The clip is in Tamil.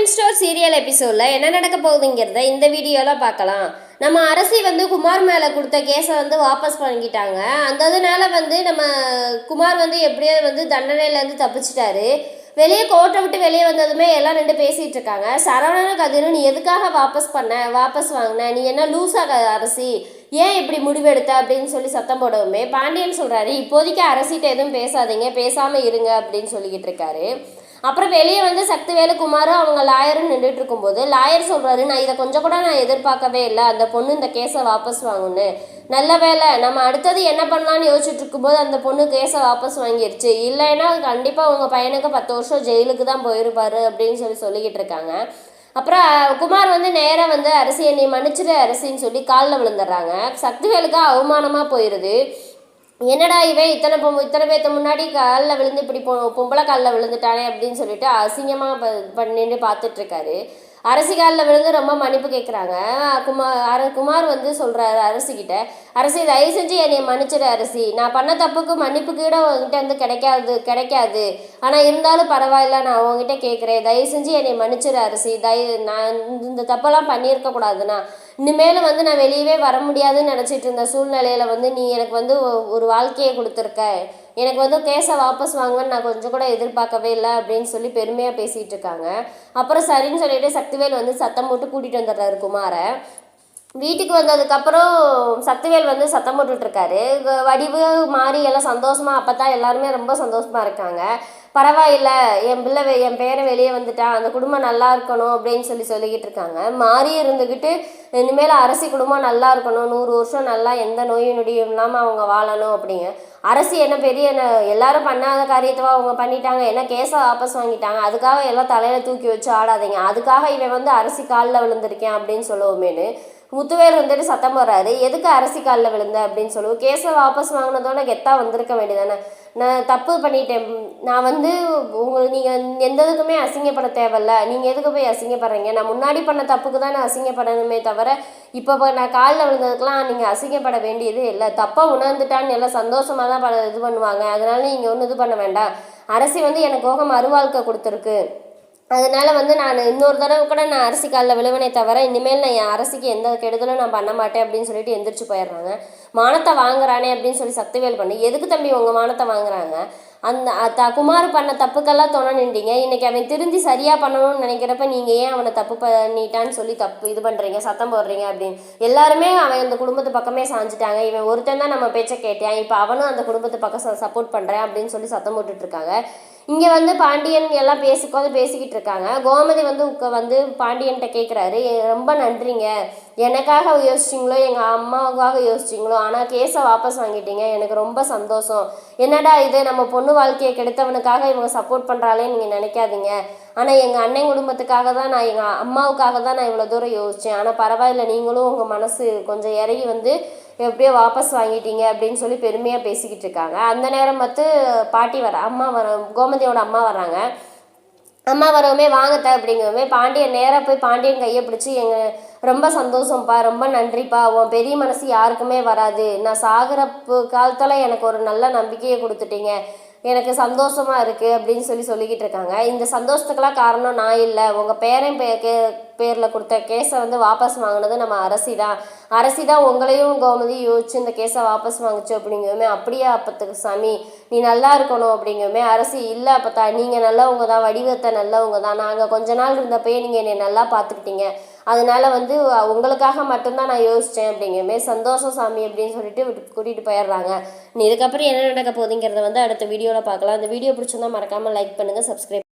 பாண்டியன் ஸ்டோர் சீரியல் எபிசோடில் என்ன நடக்க போகுதுங்கிறத இந்த வீடியோவில் பார்க்கலாம். நம்ம அரசி குமார் மேலே கொடுத்த கேஸை வாபஸ் வாங்கிட்டாங்க. அந்த இதனால நம்ம குமார் எப்படியோ தண்டனையிலேருந்து தப்பிச்சிட்டாரு. வெளியே கோர்ட்டை விட்டு வெளியே வந்ததுமே எல்லாம் ரெண்டு பேசிகிட்டு இருக்காங்க. சரவணன கதிரும், நீ எதுக்காக வாபஸ் வாங்கின, நீ என்ன லூஸாக அரசி, ஏன் இப்படி முடிவெடுத்த அப்படின்னு சொல்லி சத்தம் போடவுமே பாண்டியன் சொல்கிறாரு, இப்போதைக்கு அரசிட்ட எதுவும் பேசாதீங்க, பேசாமல் இருங்க அப்படின்னு சொல்லிக்கிட்டு இருக்காரு. அப்புறம் வெளியே சக்திவேலு குமாரும் அவங்க லாயரும் நின்றுட்டு இருக்கும்போது லாயர் சொல்கிறாரு, நான் இதை கொஞ்சம் கூட நான் எதிர்பார்க்கவே இல்லை, அந்த பொண்ணு இந்த கேஸை வாபஸ் வாங்கணுன்னு. நல்ல வேலை, நம்ம அடுத்தது என்ன பண்ணலான்னு யோசிச்சுட்டு இருக்கும்போது அந்த பொண்ணு கேஸை வாபஸ் வாங்கிடுச்சு. இல்லைன்னா கண்டிப்பாக உங்கள் பையனுக்கு 10 வருஷம் ஜெயிலுக்கு தான் போயிருப்பாரு அப்படின்னு சொல்லிக்கிட்டு இருக்காங்க. அப்புறம் குமார் நேராக அரசி என்னை மன்னிச்சிடு அரசின்னு சொல்லி காலில் விழுந்துடுறாங்க. சக்திவேலுக்கு அவமானமாக போயிடுது. என்னடா இவன் இத்தனை பேர்த்த முன்னாடி காலில் விழுந்து இப்படி பொம்பளை காலில் விழுந்துட்டானே அப்படின்னு சொல்லிட்டு அசிங்கமாக பண்ணிட்டு பார்த்துட்ருக்காரு. அரசி காலில் விழுந்து ரொம்ப மன்னிப்பு கேட்குறாங்க. குமார் சொல்கிறாரு அரசிக்கிட்ட, அரசி தயவு செஞ்சு என்னை மன்னிச்சிடு அரசி, நான் பண்ண தப்புக்கு மன்னிப்பு கூட உங்ககிட்ட கிடைக்காது, ஆனால் இருந்தாலும் பரவாயில்ல, நான் உங்ககிட்ட கேட்குறேன், தயவு செஞ்சு என்னை மன்னிச்சிடு அரசி, நான் இந்த தப்பெல்லாம் பண்ணியிருக்கக்கூடாதுண்ணா, இனிமேல் நான் வெளியவே வர முடியாதுன்னு நினச்சிட்டு இருந்த சூழ்நிலையில் நீ எனக்கு ஒரு வாழ்க்கையை கொடுத்துருக்க, எனக்கு கேஸை வாபஸ் வாங்கன்னு நான் கொஞ்சம் கூட எதிர்பார்க்கவே இல்லை அப்படின்னு சொல்லி பெருமையாக பேசிகிட்டு இருக்காங்க. அப்புறம் சரின்னு சொல்லிட்டு சக்திவேல் சத்தம் போட்டு கூட்டிகிட்டு வந்துடுறாரு குமாரை. வீட்டுக்கு வந்ததுக்கப்புறம் சக்திவேல் சத்தம் போட்டுட்ருக்காரு. வடிவு மாறி எல்லாம் சந்தோஷமாக, அப்போ தான் எல்லாருமே ரொம்ப சந்தோஷமாக இருக்காங்க. பரவாயில்ல, என் பேரை வெளியே வந்துட்டான், அந்த குடும்பம் நல்லா இருக்கணும் அப்படின்னு சொல்லிக்கிட்டு இருக்காங்க. மாறி இருந்துக்கிட்டு இனிமேல் அரசி குடும்பம் நல்லா இருக்கணும், 100 வருஷம் நல்லா எந்த நோயும் நொடியும் இல்லாமல் அவங்க வாழணும் அப்படிங்க. அரசி என்ன பெரிய எல்லாரும் பண்ணாத காரியத்தை அவங்க பண்ணிட்டாங்க, என்ன கேஸை வாபஸ் வாங்கிட்டாங்க, அதுக்காக எல்லாம் தலையில் தூக்கி வச்சு ஆடாதீங்க, அதுக்காக இவன் அரசி காலில் விழுந்திருக்கேன் அப்படின்னு சொல்லுவோமேனு முத்துவேல் சத்தம் போடுறாரு. எதுக்கு அரசி காலில் விழுந்த அப்படின்னு சொல்லுவோம். கேஸை வாபஸ் வாங்கினதோட கெத்தாக வந்திருக்க வேண்டியதானே, நான் தப்பு பண்ணிட்டேன், நான் நீங்கள் எந்த இதுக்குமே அசிங்கப்பட தேவையில்ல, நீங்கள் எதுக்கு போய் அசிங்கப்படுறீங்க, நான் முன்னாடி பண்ண தப்புக்கு தான் நான் அசிங்கப்படணுமே தவிர இப்போ நான் காலில் விழுந்ததுக்கெலாம் நீங்கள் அசிங்கப்பட வேண்டியது இல்லை, தப்பாக உணர்ந்துட்டான்னு எல்லாம் சந்தோஷமாக தான் இது பண்ணுவாங்க, அதனால நீங்கள் ஒன்றும் இது பண்ண வேண்டாம், அரசி எனக்கு மறுவாழ்க்கை கொடுத்துருக்கு, அதனால் நான் இன்னொரு தடவை கூட நான் அரசி காலில் விழுவனே தவிர இனிமேல் நான் என் அரசிக்கு எந்த கெடுதலும் நான் பண்ண மாட்டேன் அப்படின்னு சொல்லிட்டு எந்திரிச்சு போயிடுறாங்க. மானத்தை வாங்குறானே அப்படின்னு சொல்லி சக்திவேல் பண்ணி, எதுக்கு தம்பி உங்கள் மானத்தை வாங்குறாங்க, குமார் பண்ண தப்புக்கெல்லாம் துணை நின்றீங்க, இன்றைக்கி அவன் திருந்தி சரியாக பண்ணணும்னு நினைக்கிறப்ப நீங்கள் ஏன் அவனை தப்பு பண்ணிட்டான்னு சொல்லி இது பண்ணுறீங்க, சத்தம் போடுறீங்க அப்படின்னு. எல்லாருமே அவன் அந்த குடும்பத்து பக்கமே சாஞ்சிட்டாங்க, இவன் ஒருத்தன் தான் நம்ம பேச்சை கேட்டான், இப்போ அவனும் அந்த குடும்பத்து பக்கம் சப்போர்ட் பண்ணுறேன் அப்படின்னு சொல்லி சத்தம் போட்டுட்ருக்காங்க. இங்கே பாண்டியன் எல்லாம் பேசிக்கிட்டு இருக்காங்க. கோமதி பாண்டியன்கிட்ட கேட்குறாரு, ரொம்ப நன்றிங்க, எனக்காக யோசிச்சிங்களோ எங்கள் அம்மாவுக்காக யோசிச்சிங்களோ, ஆனால் கேஸை வாபஸ் வாங்கிட்டீங்க, எனக்கு ரொம்ப சந்தோஷம். என்னடா இது, நம்ம பொண்ணு வாழ்க்கையை கெடுத்தவனுக்காக இவங்க சப்போர்ட் பண்ணுறாளே நீங்கள் நினைக்காதீங்க, ஆனால் எங்கள் அண்ணன் குடும்பத்துக்காக தான், நான் எங்கள் அம்மாவுக்காக தான் நான் இவ்வளோ தூரம் யோசித்தேன், ஆனால் பரவாயில்ல, நீங்களும் உங்கள் மனசு கொஞ்சம் இறங்கி எப்படியோ வாபஸ் வாங்கிட்டீங்க அப்படின்னு சொல்லி பெருமையாக பேசிக்கிட்டு இருக்காங்க. அந்த நேரம் பாட்டி கோமதியோட அம்மா வராங்க. அம்மா வரவுமே வாங்கத்த அப்படிங்கவுமே பாண்டியன் நேராக போய் பாண்டியன் கையை பிடிச்சி, ரொம்ப சந்தோஷம்ப்பா, ரொம்ப நன்றிப்பா, உன் பெரிய மனசு யாருக்குமே வராது, நான் சாகிற காலத்தில் எனக்கு ஒரு நல்ல நம்பிக்கையை கொடுத்துட்டீங்க, எனக்கு சந்தோஷமாக இருக்குது அப்படின்னு சொல்லிக்கிட்டு இருக்காங்க. இந்த சந்தோஷத்துக்கெல்லாம் காரணம் நான் இல்லை, உங்கள் பேரில் கொடுத்த கேஸை வாபஸ் வாங்கினது நம்ம அரசி தான் உங்களையும் கோமதி யோசிச்சு இந்த கேஸை வாபஸ் வாங்கிச்சு அப்படிங்கவுமே, அப்படியே அப்பத்துக்கு சாமி நீ நல்லா இருக்கணும் அப்படிங்கவுமே, அரசி இல்லை அப்பத்தா, நீங்கள் நல்லவங்க தான், வடிவத்தை நல்லவங்க தான், நாங்கள் கொஞ்ச நாள் இருந்தப்பயே நீங்கள் என்னை நல்லா பார்த்துக்கிட்டீங்க, அதனால் உங்களுக்காக மட்டும்தான் நான் யோசித்தேன் அப்படிங்கவுமே, சந்தோஷம் சாமி அப்படின்னு சொல்லிட்டு கூட்டிகிட்டு போயிடுறாங்க. இதுக்கப்புறம் என்ன நடக்க போகுதுங்கிறத அடுத்த வீடியோவில் பார்க்கலாம். அந்த வீடியோ பிடிச்சிருந்தா மறக்காமல் லைக் பண்ணுங்கள், சப்ஸ்கிரைப்